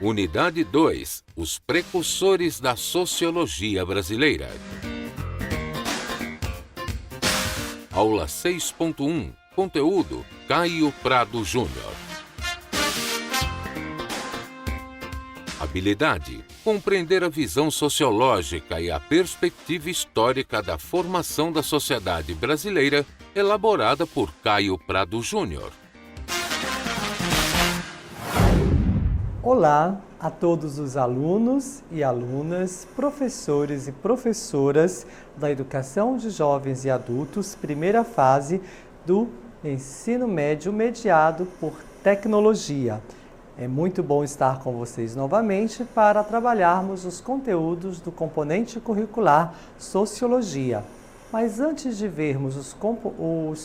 Unidade 2. Os precursores da sociologia brasileira. Aula 6.1. Conteúdo: Caio Prado Júnior. Habilidade: compreender a visão sociológica e a perspectiva histórica da formação da sociedade brasileira, elaborada por Caio Prado Júnior. Olá a todos os alunos e alunas, professores e professoras da Educação de Jovens e Adultos, primeira fase do ensino médio mediado por tecnologia. É muito bom estar com vocês novamente para trabalharmos os conteúdos do componente curricular Sociologia. Mas antes de vermos os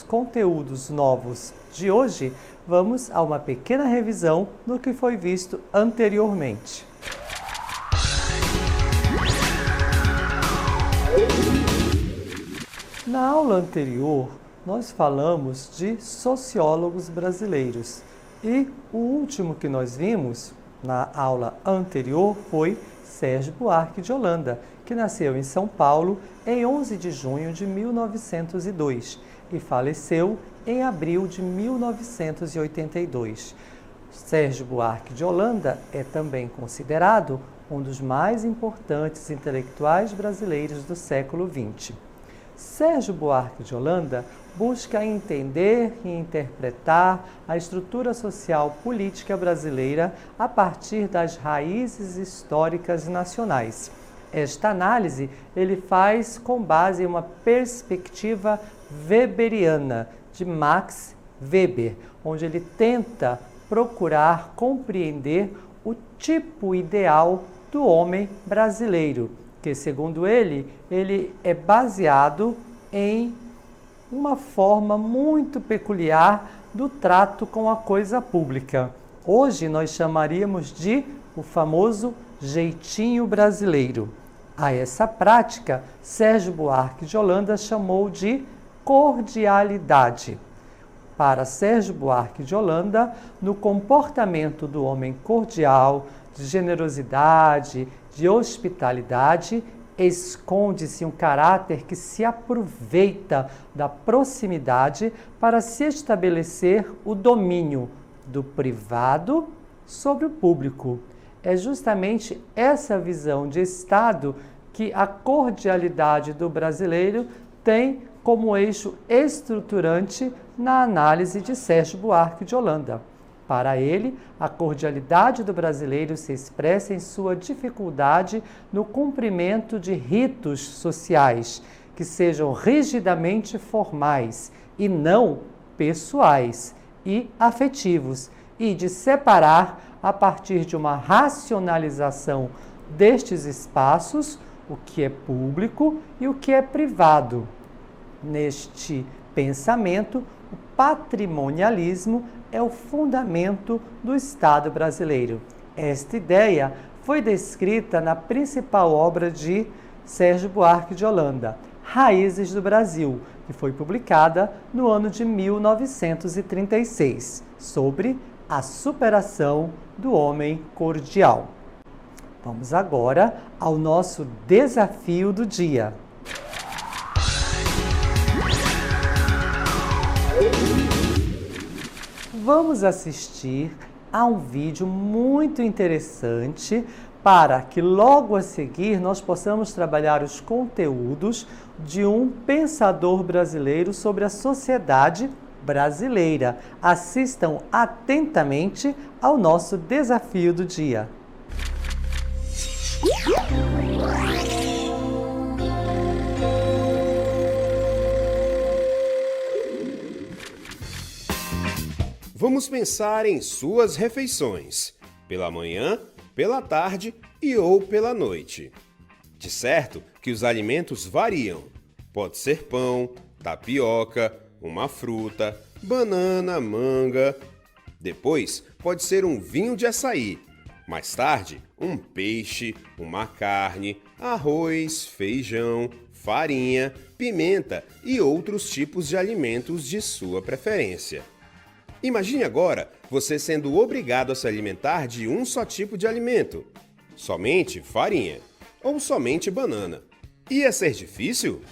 conteúdos novos de hoje, vamos a uma pequena revisão do que foi visto anteriormente. Na aula anterior, nós falamos de sociólogos brasileiros e o último que nós vimos na aula anterior foi Sérgio Buarque de Holanda, que nasceu em São Paulo em 11 de junho de 1902 e faleceu em abril de 1982. Sérgio Buarque de Holanda é também considerado um dos mais importantes intelectuais brasileiros do século XX. Sérgio Buarque de Holanda busca entender e interpretar a estrutura social política brasileira a partir das raízes históricas nacionais. Esta análise ele faz com base em uma perspectiva weberiana de Max Weber, onde ele tenta procurar compreender o tipo ideal do homem brasileiro, que, segundo ele é baseado em uma forma muito peculiar do trato com a coisa pública. Hoje nós chamaríamos de o famoso jeitinho brasileiro. A essa prática, Sérgio Buarque de Holanda chamou de cordialidade. Para Sérgio Buarque de Holanda, no comportamento do homem cordial, de generosidade, de hospitalidade, esconde-se um caráter que se aproveita da proximidade para se estabelecer o domínio do privado sobre o público. É justamente essa visão de Estado que a cordialidade do brasileiro tem como eixo estruturante na análise de Sérgio Buarque de Holanda. Para ele, a cordialidade do brasileiro se expressa em sua dificuldade no cumprimento de ritos sociais, que sejam rigidamente formais e não pessoais e afetivos, e de separar, a partir de uma racionalização destes espaços, o que é público e o que é privado. Neste pensamento, o patrimonialismo é o fundamento do Estado brasileiro. Esta ideia foi descrita na principal obra de Sérgio Buarque de Holanda, Raízes do Brasil, que foi publicada no ano de 1936, sobre a superação do homem cordial. Vamos agora ao nosso desafio do dia. Vamos assistir a um vídeo muito interessante para que logo a seguir nós possamos trabalhar os conteúdos de um pensador brasileiro sobre a sociedade brasileira. Assistam atentamente ao nosso desafio do dia. Vamos pensar em suas refeições, pela manhã, pela tarde e ou pela noite. De certo que os alimentos variam. Pode ser pão, tapioca, uma fruta, banana, manga. Depois pode ser um vinho de açaí. Mais tarde, um peixe, uma carne, arroz, feijão, farinha, pimenta e outros tipos de alimentos de sua preferência. Imagine agora você sendo obrigado a se alimentar de um só tipo de alimento, somente farinha ou somente banana. Ia ser difícil?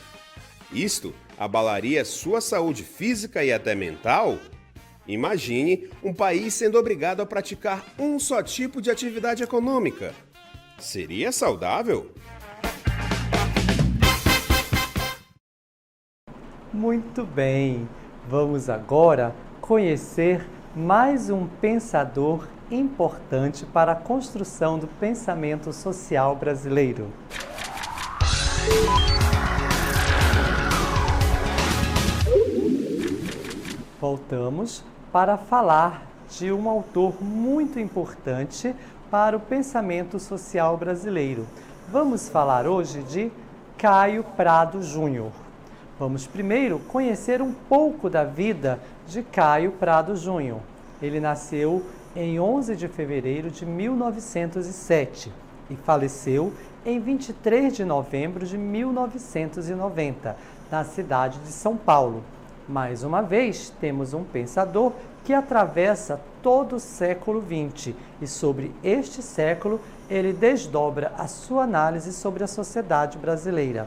Isto abalaria sua saúde física e até mental? Imagine um país sendo obrigado a praticar um só tipo de atividade econômica. Seria saudável? Muito bem, vamos agora conhecer mais um pensador importante para a construção do pensamento social brasileiro. Voltamos para falar de um autor muito importante para o pensamento social brasileiro. Vamos falar hoje de Caio Prado Júnior. Vamos primeiro conhecer um pouco da vida de Caio Prado Júnior. Ele nasceu em 11 de fevereiro de 1907 e faleceu em 23 de novembro de 1990, na cidade de São Paulo. Mais uma vez, temos um pensador que atravessa todo o século XX e sobre este século ele desdobra a sua análise sobre a sociedade brasileira.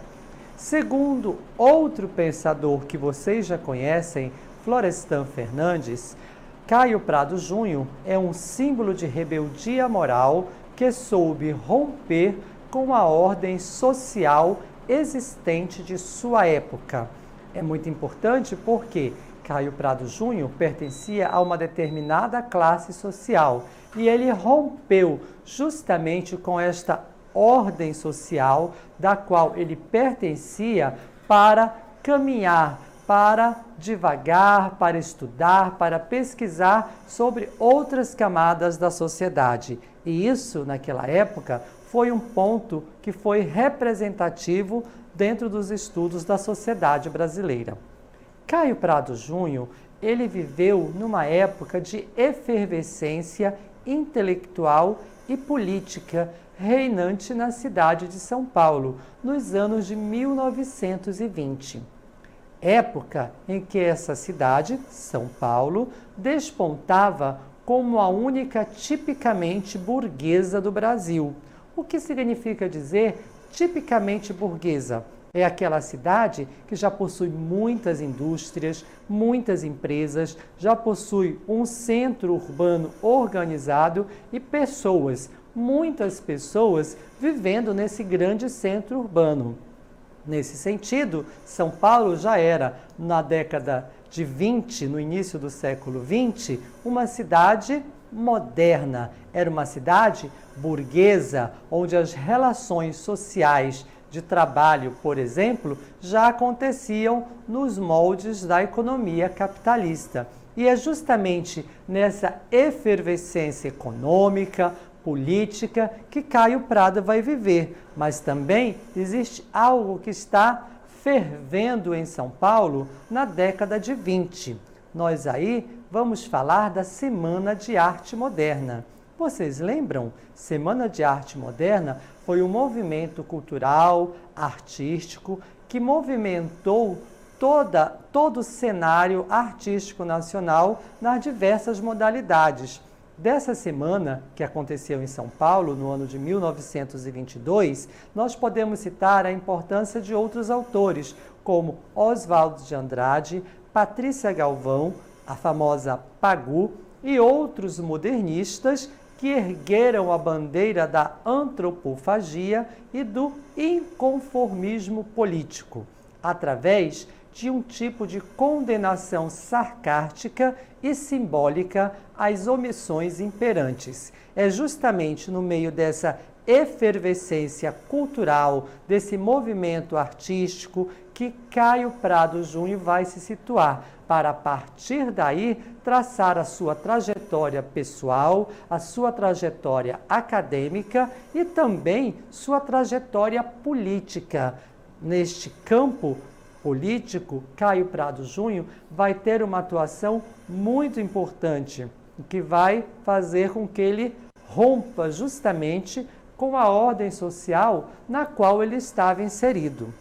Segundo outro pensador que vocês já conhecem, Florestan Fernandes, Caio Prado Júnior é um símbolo de rebeldia moral que soube romper com a ordem social existente de sua época. É muito importante porque Caio Prado Júnior pertencia a uma determinada classe social e ele rompeu justamente com esta ordem social da qual ele pertencia para caminhar, para divagar, para estudar, para pesquisar sobre outras camadas da sociedade. E isso, naquela época, foi um ponto que foi representativo dentro dos estudos da sociedade brasileira. Caio Prado Júnior, ele viveu numa época de efervescência intelectual e política reinante na cidade de São Paulo, nos anos de 1920. Época em que essa cidade, São Paulo, despontava como a única tipicamente burguesa do Brasil. O que significa dizer tipicamente burguesa? É aquela cidade que já possui muitas indústrias, muitas empresas, já possui um centro urbano organizado e pessoas, muitas pessoas vivendo nesse grande centro urbano. Nesse sentido, São Paulo já era, na década de 20, no início do século 20, uma cidade moderna. Era uma cidade burguesa, onde as relações sociais de trabalho, por exemplo, já aconteciam nos moldes da economia capitalista. E é justamente nessa efervescência econômica, política, que Caio Prado vai viver. Mas também existe algo que está fervendo em São Paulo na década de 20. Nós aí vamos falar da Semana de Arte Moderna. Vocês lembram? Semana de Arte Moderna foi um movimento cultural, artístico, que movimentou todo o cenário artístico nacional nas diversas modalidades. Dessa semana, que aconteceu em São Paulo, no ano de 1922, nós podemos citar a importância de outros autores, como Oswald de Andrade, Patrícia Galvão, a famosa Pagu, e outros modernistas que ergueram a bandeira da antropofagia e do inconformismo político, através de um tipo de condenação sarcástica e simbólica às omissões imperantes. É justamente no meio dessa efervescência cultural, desse movimento artístico, que Caio Prado Júnior vai se situar, para a partir daí traçar a sua trajetória pessoal, a sua trajetória acadêmica e também sua trajetória política. Neste campo político, Caio Prado Júnior vai ter uma atuação muito importante, que vai fazer com que ele rompa justamente com a ordem social na qual ele estava inserido.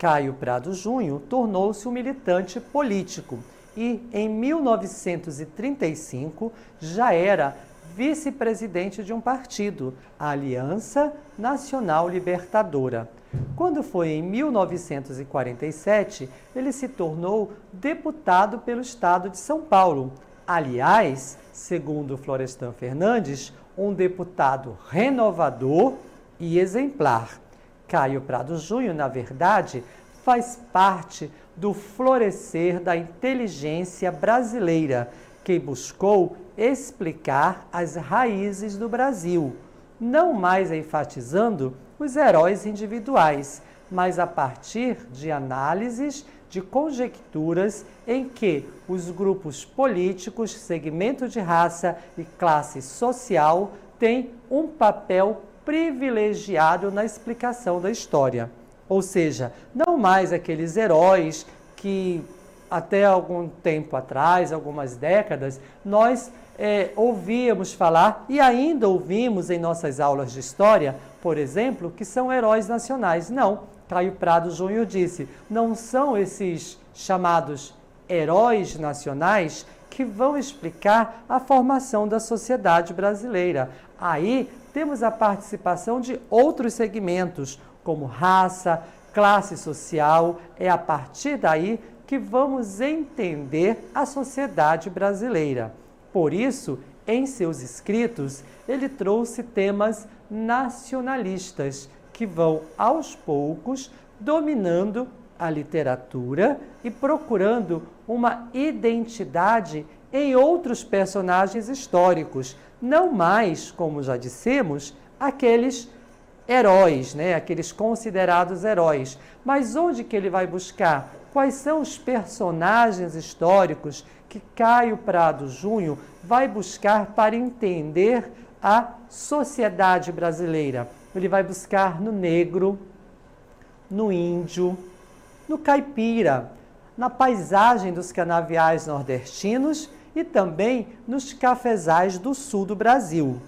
Caio Prado Júnior tornou-se um militante político e, em 1935, já era vice-presidente de um partido, a Aliança Nacional Libertadora. Quando foi em 1947, ele se tornou deputado pelo estado de São Paulo. Aliás, segundo Florestan Fernandes, um deputado renovador e exemplar. Caio Prado Júnior, na verdade, faz parte do florescer da inteligência brasileira, que buscou explicar as raízes do Brasil, não mais enfatizando os heróis individuais, mas a partir de análises de conjecturas em que os grupos políticos, segmento de raça e classe social têm um papel privilegiado na explicação da história. Ou seja, não mais aqueles heróis que até algum tempo atrás, algumas décadas, nós ouvíamos falar e ainda ouvimos em nossas aulas de história, por exemplo, que são heróis nacionais. Não, Caio Prado Júnior disse, não são esses chamados heróis nacionais que vão explicar a formação da sociedade brasileira. Aí temos a participação de outros segmentos, como raça, classe social. É a partir daí que vamos entender a sociedade brasileira. Por isso, em seus escritos, ele trouxe temas nacionalistas que vão, aos poucos, dominando a literatura e procurando uma identidade em outros personagens históricos, não mais, como já dissemos, aqueles heróis, aqueles considerados heróis. Mas onde que ele vai buscar? Quais são os personagens históricos que Caio Prado Júnior vai buscar para entender a sociedade brasileira? Ele vai buscar no negro, no índio, no caipira, na paisagem dos canaviais nordestinos e também nos cafezais do sul do Brasil.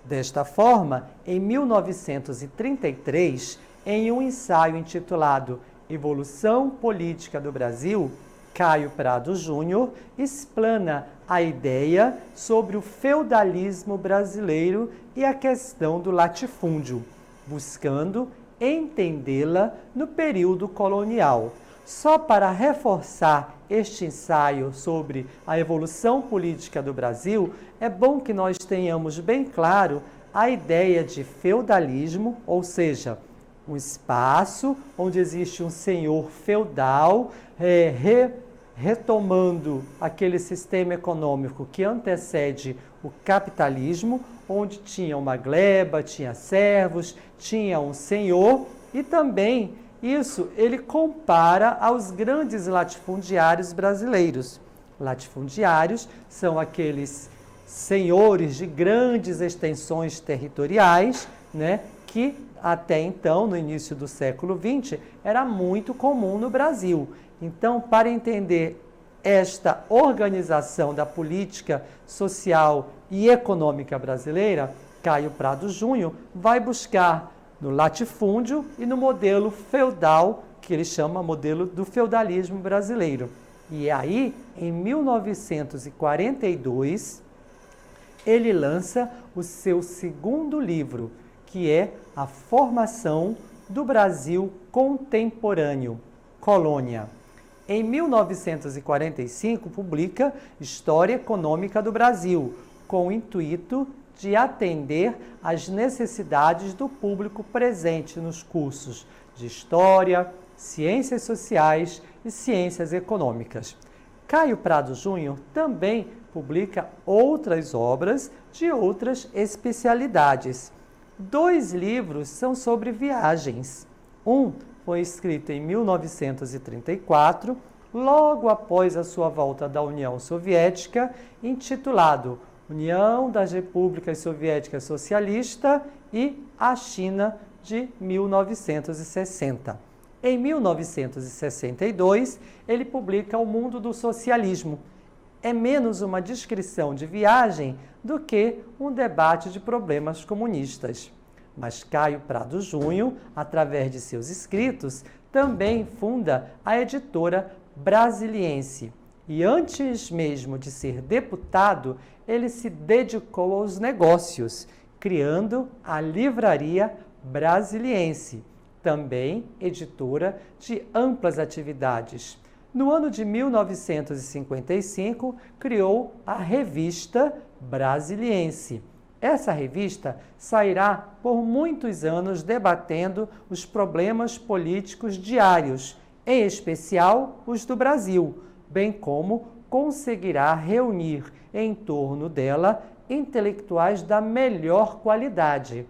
Desta forma, em 1933, em um ensaio intitulado Evolução Política do Brasil, Caio Prado Júnior explana a ideia sobre o feudalismo brasileiro e a questão do latifúndio, buscando entendê-la no período colonial. Só para reforçar este ensaio sobre a evolução política do Brasil, é bom que nós tenhamos bem claro a ideia de feudalismo, ou seja, um espaço onde existe um senhor feudal, retomando aquele sistema econômico que antecede o capitalismo, onde tinha uma gleba, tinha servos, tinha um senhor, e também isso ele compara aos grandes latifundiários brasileiros. Latifundiários são aqueles senhores de grandes extensões territoriais, que até então, no início do século XX, era muito comum no Brasil. Então, para entender esta organização da política social e econômica brasileira, Caio Prado Júnior vai buscar no latifúndio e no modelo feudal, que ele chama modelo do feudalismo brasileiro. E aí, em 1942, ele lança o seu segundo livro, que é A Formação do Brasil Contemporâneo, Colônia. Em 1945, publica História Econômica do Brasil, com o intuito de atender às necessidades do público presente nos cursos de História, Ciências Sociais e Ciências Econômicas. Caio Prado Júnior também publica outras obras de outras especialidades. 2 livros são sobre viagens. Um foi escrito em 1934, logo após a sua volta da União Soviética, intitulado União das Repúblicas Soviéticas Socialista e a China de 1960. Em 1962, ele publica O Mundo do Socialismo. É menos uma descrição de viagem do que um debate de problemas comunistas. Mas Caio Prado Júnior, através de seus escritos, também funda a editora Brasiliense. E antes mesmo de ser deputado, ele se dedicou aos negócios, criando a Livraria Brasiliense, também editora de amplas atividades. No ano de 1955, criou a Revista Brasiliense. Essa revista sairá por muitos anos debatendo os problemas políticos diários, em especial os do Brasil, bem como conseguirá reunir em torno dela intelectuais da melhor qualidade.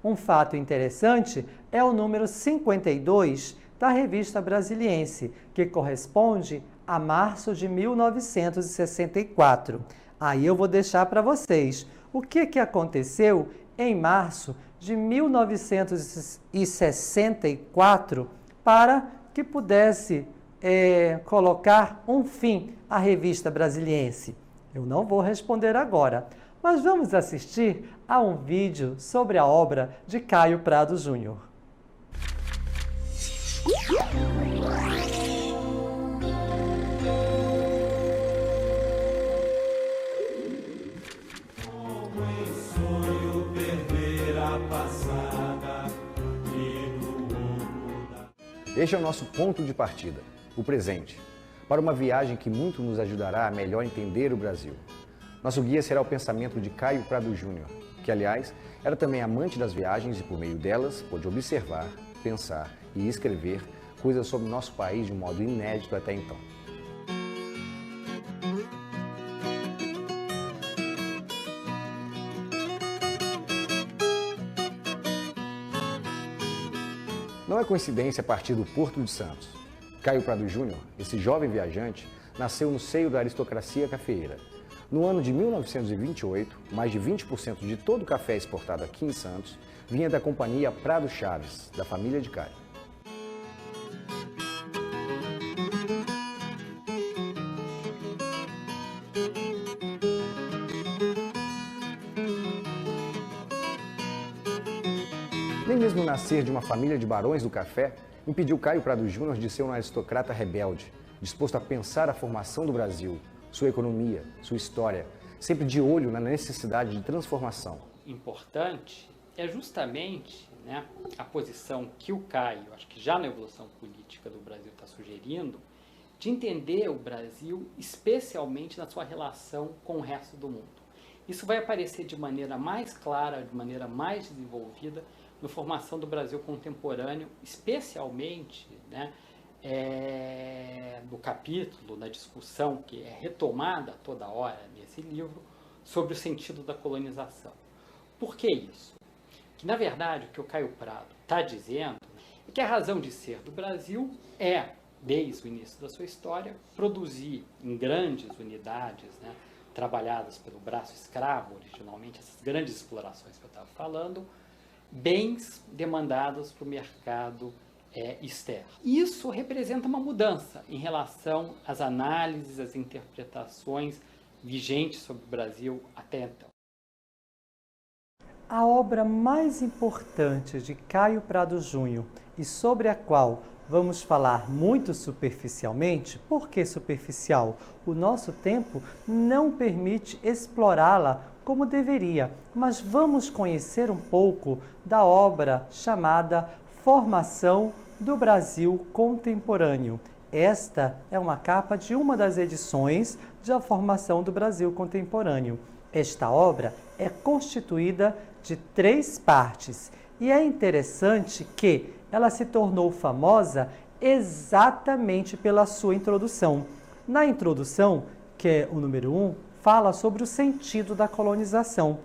Um fato interessante é o número 52 da Revista Brasiliense, que corresponde a março de 1964. Aí eu vou deixar para vocês o que aconteceu em março de 1964 para que pudesse colocar um fim à Revista Brasiliense. Eu não vou responder agora, mas vamos assistir a um vídeo sobre a obra de Caio Prado Júnior. Este é o nosso ponto de partida, o presente, para uma viagem que muito nos ajudará a melhor entender o Brasil. Nosso guia será o pensamento de Caio Prado Júnior, que, aliás, era também amante das viagens e, por meio delas, pôde observar, pensar e escrever coisas sobre nosso país de um modo inédito até então. Não é coincidência partir do Porto de Santos. Caio Prado Júnior, esse jovem viajante, nasceu no seio da aristocracia cafeeira. No ano de 1928, mais de 20% de todo o café exportado aqui em Santos vinha da companhia Prado Chaves, da família de Caio. Nem mesmo nascer de uma família de barões do café impediu Caio Prado Júnior de ser um aristocrata rebelde, disposto a pensar a formação do Brasil, sua economia, sua história, sempre de olho na necessidade de transformação. Importante é justamente a posição que o Caio, acho que já na evolução política do Brasil está sugerindo, de entender o Brasil especialmente na sua relação com o resto do mundo. Isso vai aparecer de maneira mais clara, de maneira mais desenvolvida na formação do Brasil contemporâneo, especialmente no capítulo, na discussão que é retomada toda hora nesse livro, sobre o sentido da colonização. Por que isso? Que, na verdade, o que o Caio Prado está dizendo é que a razão de ser do Brasil é, desde o início da sua história, produzir em grandes unidades, trabalhadas pelo braço escravo, originalmente, essas grandes explorações que eu estava falando, bens demandados para o mercado externo. Isso representa uma mudança em relação às análises, às interpretações vigentes sobre o Brasil até então. A obra mais importante de Caio Prado Júnior e sobre a qual vamos falar muito superficialmente. Por que superficial? O nosso tempo não permite explorá-la como deveria, mas vamos conhecer um pouco da obra chamada Formação do Brasil Contemporâneo. Esta é uma capa de uma das edições de A Formação do Brasil Contemporâneo. Esta obra é constituída de 3 partes e é interessante que ela se tornou famosa exatamente pela sua introdução. Na introdução, que é o número 1, fala sobre o sentido da colonização,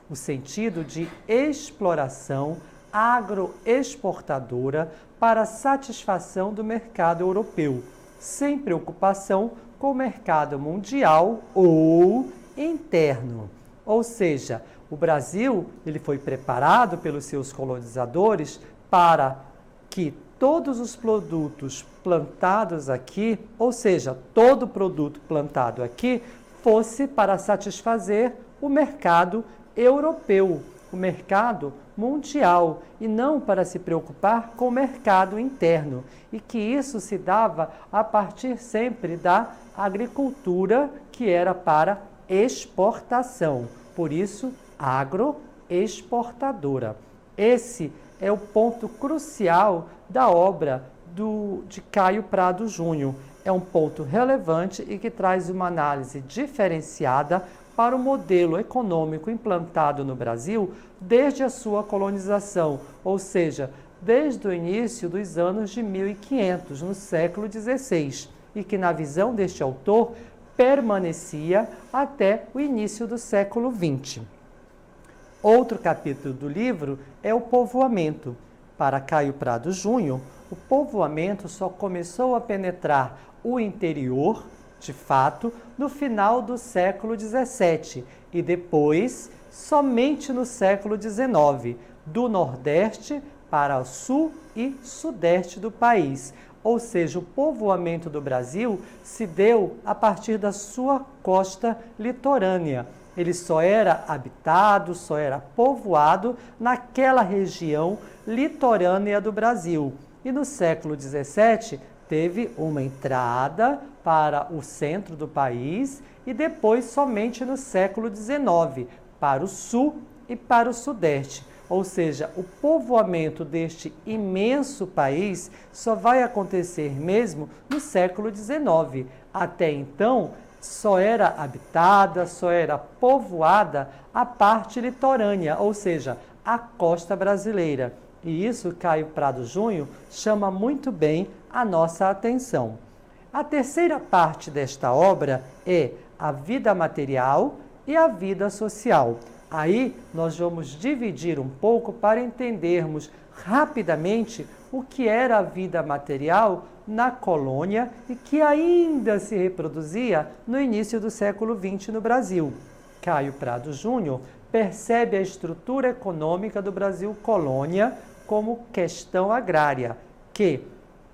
o sentido de exploração agroexportadora para satisfação do mercado europeu, sem preocupação com o mercado mundial ou interno. Ou seja, o Brasil ele foi preparado pelos seus colonizadores para que todos os produtos plantados aqui, ou seja, todo produto plantado aqui, fosse para satisfazer o mercado europeu, o mercado mundial e não para se preocupar com o mercado interno, e que isso se dava a partir sempre da agricultura, que era para exportação, por isso agroexportadora. Esse é o ponto crucial da obra de Caio Prado Júnior. É um ponto relevante e que traz uma análise diferenciada para o modelo econômico implantado no Brasil desde a sua colonização, ou seja, desde o início dos anos de 1500, no século XVI, e que, na visão deste autor, permanecia até o início do século XX. Outro capítulo do livro é o povoamento. Para Caio Prado Júnior, o povoamento só começou a penetrar o interior, de fato, no final do século XVII e depois somente no século XIX, do Nordeste para o Sul e Sudeste do país. Ou seja, o povoamento do Brasil se deu a partir da sua costa litorânea. Ele só era habitado, só era povoado naquela região litorânea do Brasil. E no século XVII teve uma entrada para o centro do país e depois somente no século XIX para o sul e para o sudeste. Ou seja, o povoamento deste imenso país só vai acontecer mesmo no século XIX. Até então, só era habitada, só era povoada a parte litorânea, ou seja, a costa brasileira. E isso Caio Prado Júnior chama muito bem a nossa atenção. A terceira parte desta obra é a vida material e a vida social. Aí nós vamos dividir um pouco para entendermos rapidamente o que era a vida material na colônia e que ainda se reproduzia no início do século XX no Brasil. Caio Prado Júnior percebe a estrutura econômica do Brasil colônia como questão agrária, que,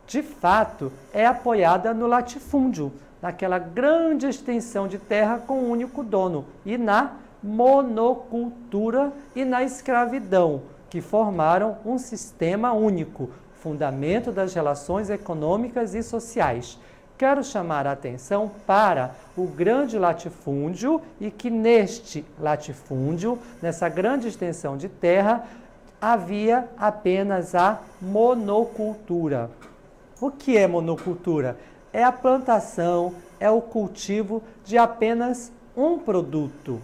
de fato, é apoiada no latifúndio, naquela grande extensão de terra com um único dono, e na monocultura e na escravidão, que formaram um sistema único, fundamento das relações econômicas e sociais. Quero chamar a atenção para o grande latifúndio e que neste latifúndio, nessa grande extensão de terra, havia apenas a monocultura. O que é monocultura? É a plantação, é o cultivo de apenas um produto.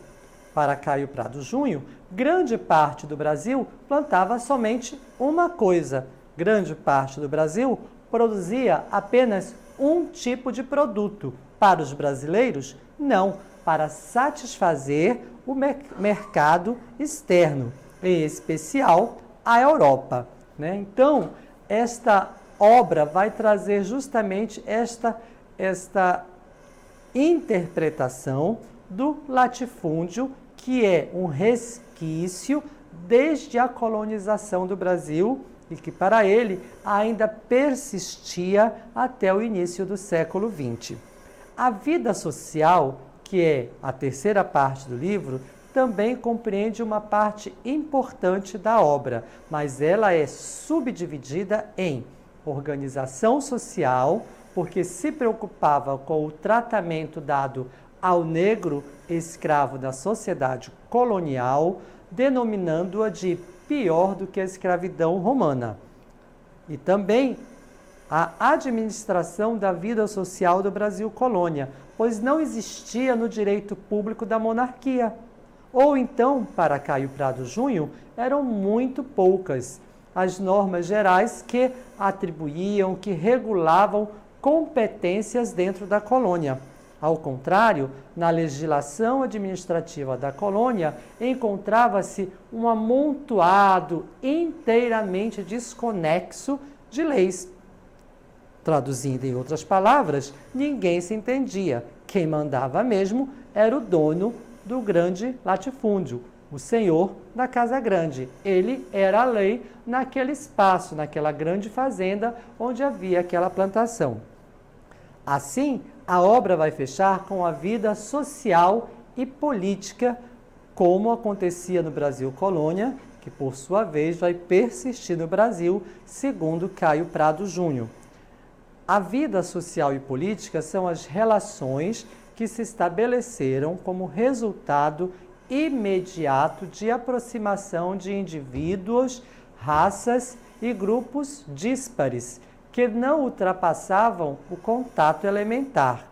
Para Caio Prado Júnior, grande parte do Brasil plantava somente uma coisa. Grande parte do Brasil produzia apenas um tipo de produto. Para os brasileiros, não, para satisfazer o mercado externo, em especial a Europa, né? Então, esta obra vai trazer justamente esta interpretação do latifúndio, que é um resquício desde a colonização do Brasil e que para ele ainda persistia até o início do século XX. A vida social, que é a terceira parte do livro, também compreende uma parte importante da obra, mas ela é subdividida em organização social, porque se preocupava com o tratamento dado ao negro escravo da sociedade colonial, denominando-a de pior do que a escravidão romana. E também a administração da vida social do Brasil colônia, pois não existia no direito público da monarquia. Ou então, para Caio Prado Júnior, eram muito poucas as normas gerais que atribuíam, que regulavam competências dentro da colônia. Ao contrário, na legislação administrativa da colônia, encontrava-se um amontoado inteiramente desconexo de leis. Traduzindo em outras palavras, ninguém se entendia. Quem mandava mesmo era o dono do grande latifúndio, o senhor da Casa Grande. Ele era a lei naquele espaço, naquela grande fazenda onde havia aquela plantação. Assim, a obra vai fechar com a vida social e política, como acontecia no Brasil colônia que por sua vez vai persistir no Brasil, segundo Caio Prado Júnior. A vida social e política são as relações que se estabeleceram como resultado imediato de aproximação de indivíduos, raças e grupos díspares, que não ultrapassavam o contato elementar.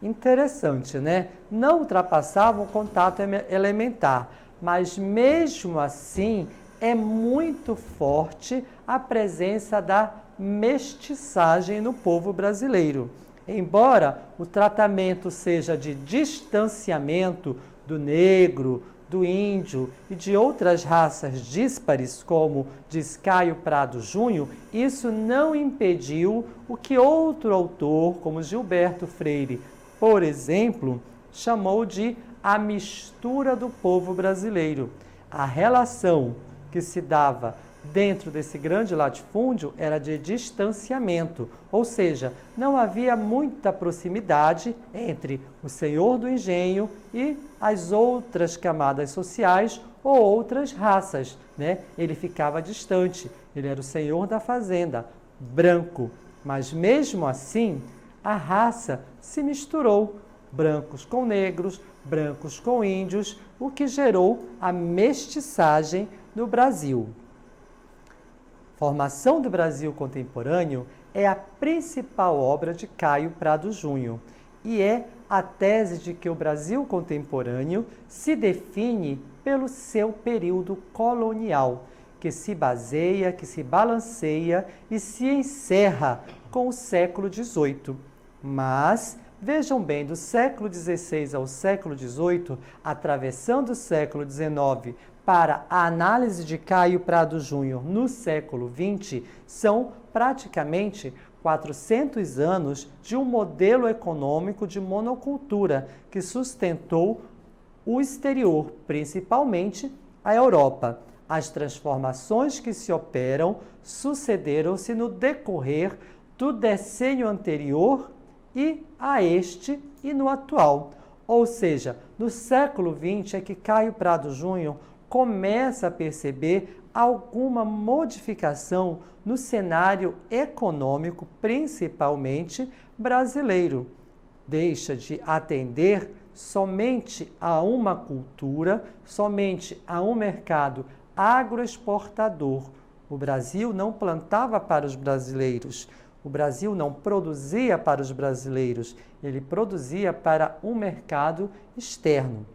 Interessante, né? Não ultrapassavam o contato elementar, mas mesmo assim é muito forte a presença da mestiçagem no povo brasileiro. Embora o tratamento seja de distanciamento do negro, do índio e de outras raças díspares, como diz Caio Prado Júnior, isso não impediu o que outro autor, como Gilberto Freire, por exemplo, chamou de a mistura do povo brasileiro. A relação que se dava dentro desse grande latifúndio era de distanciamento, ou seja, não havia muita proximidade entre o senhor do engenho e as outras camadas sociais ou outras raças, né? Ele ficava distante, ele era o senhor da fazenda, branco, mas mesmo assim a raça se misturou, brancos com negros, brancos com índios, o que gerou a mestiçagem no Brasil. Formação do Brasil Contemporâneo é a principal obra de Caio Prado Júnior e é a tese de que o Brasil contemporâneo se define pelo seu período colonial, que se baseia, que se balanceia e se encerra com o século XVIII. Mas, vejam bem, do século XVI ao século XVIII, atravessando o século XIX, para a análise de Caio Prado Júnior no século XX, são praticamente 400 anos de um modelo econômico de monocultura que sustentou o exterior, principalmente a Europa. As transformações que se operam sucederam-se no decorrer do decênio anterior e a este e no atual. Ou seja, no século XX é que Caio Prado Júnior começa a perceber alguma modificação no cenário econômico, principalmente brasileiro. Deixa de atender somente a uma cultura, somente a um mercado agroexportador. O Brasil não plantava para os brasileiros, o Brasil não produzia para os brasileiros, ele produzia para um mercado externo.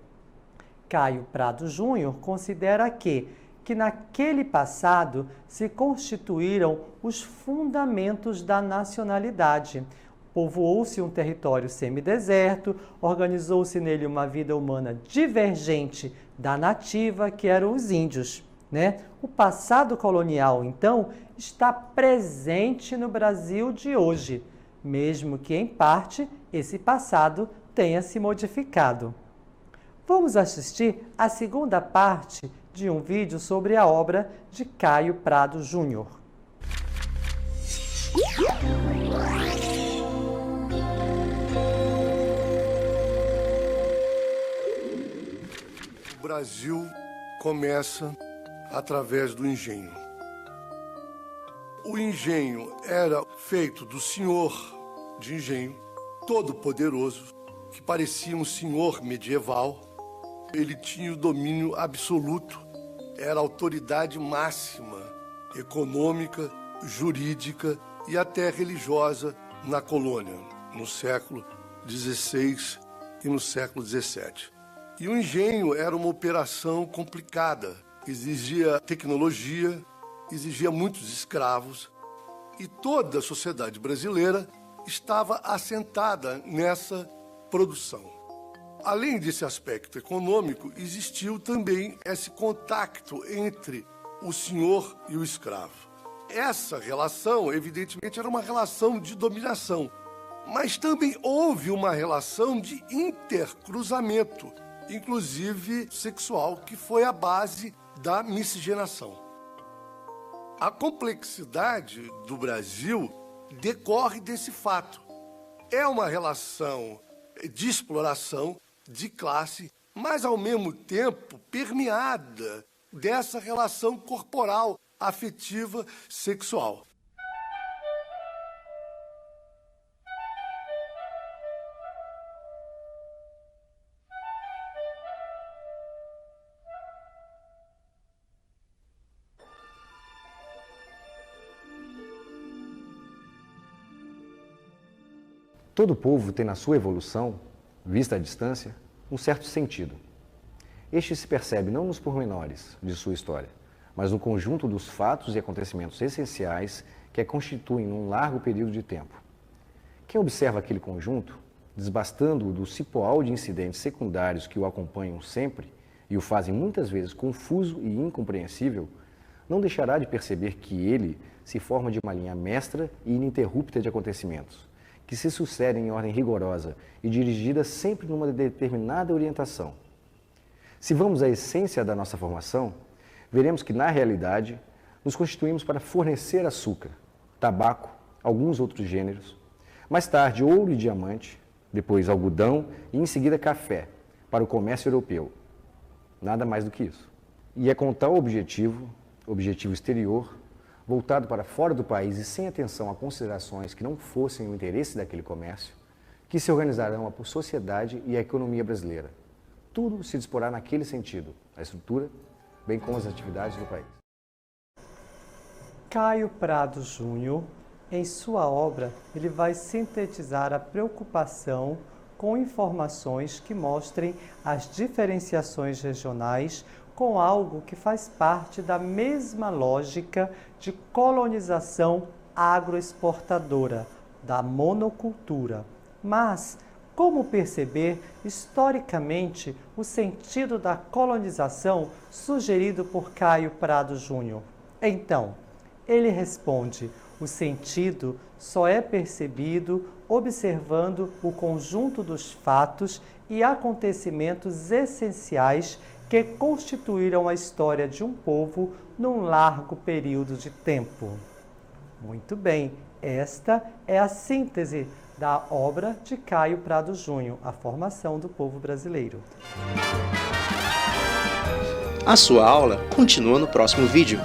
Caio Prado Júnior considera que naquele passado se constituíram os fundamentos da nacionalidade. Povoou-se um território semideserto, organizou-se nele uma vida humana divergente da nativa, que eram os índios, né? O passado colonial, então, está presente no Brasil de hoje, mesmo que, em parte, esse passado tenha se modificado. Vamos assistir a segunda parte de um vídeo sobre a obra de Caio Prado Júnior. O Brasil começa através do engenho. O engenho era feito do senhor de engenho, todo-poderoso, que parecia um senhor medieval. Ele tinha o domínio absoluto, era a autoridade máxima, econômica, jurídica e até religiosa na colônia, no século XVI e no século XVII. E o engenho era uma operação complicada, exigia tecnologia, exigia muitos escravos, e toda a sociedade brasileira estava assentada nessa produção. Além desse aspecto econômico, existiu também esse contato entre o senhor e o escravo. Essa relação, evidentemente, era uma relação de dominação, mas também houve uma relação de intercruzamento, inclusive sexual, que foi a base da miscigenação. A complexidade do Brasil decorre desse fato. É uma relação de exploração, de classe, mas ao mesmo tempo permeada dessa relação corporal, afetiva, sexual. Todo povo tem na sua evolução, vista à distância, um certo sentido. Este se percebe não nos pormenores de sua história, mas no conjunto dos fatos e acontecimentos essenciais que a constituem num largo período de tempo. Quem observa aquele conjunto, desbastando-o do cipoal de incidentes secundários que o acompanham sempre e o fazem muitas vezes confuso e incompreensível, não deixará de perceber que ele se forma de uma linha mestra e ininterrupta de acontecimentos, que se sucedem em ordem rigorosa e dirigida sempre numa determinada orientação. Se vamos à essência da nossa formação, veremos que, na realidade, nos constituímos para fornecer açúcar, tabaco, alguns outros gêneros, mais tarde ouro e diamante, depois algodão e em seguida café, para o comércio europeu. Nada mais do que isso. E é com tal objetivo exterior, voltado para fora do país e sem atenção a considerações que não fossem o interesse daquele comércio, que se organizarão a sociedade e a economia brasileira. Tudo se disporá naquele sentido, a estrutura, bem como as atividades do país. Caio Prado Júnior, em sua obra, ele vai sintetizar a preocupação com informações que mostrem as diferenciações regionais com algo que faz parte da mesma lógica de colonização agroexportadora, da monocultura. Mas como perceber historicamente o sentido da colonização sugerido por Caio Prado Júnior? Então, ele responde: o sentido só é percebido observando o conjunto dos fatos e acontecimentos essenciais que constituíram a história de um povo num largo período de tempo. Muito bem, esta é a síntese da obra de Caio Prado Júnior, A Formação do Povo Brasileiro. A sua aula continua no próximo vídeo.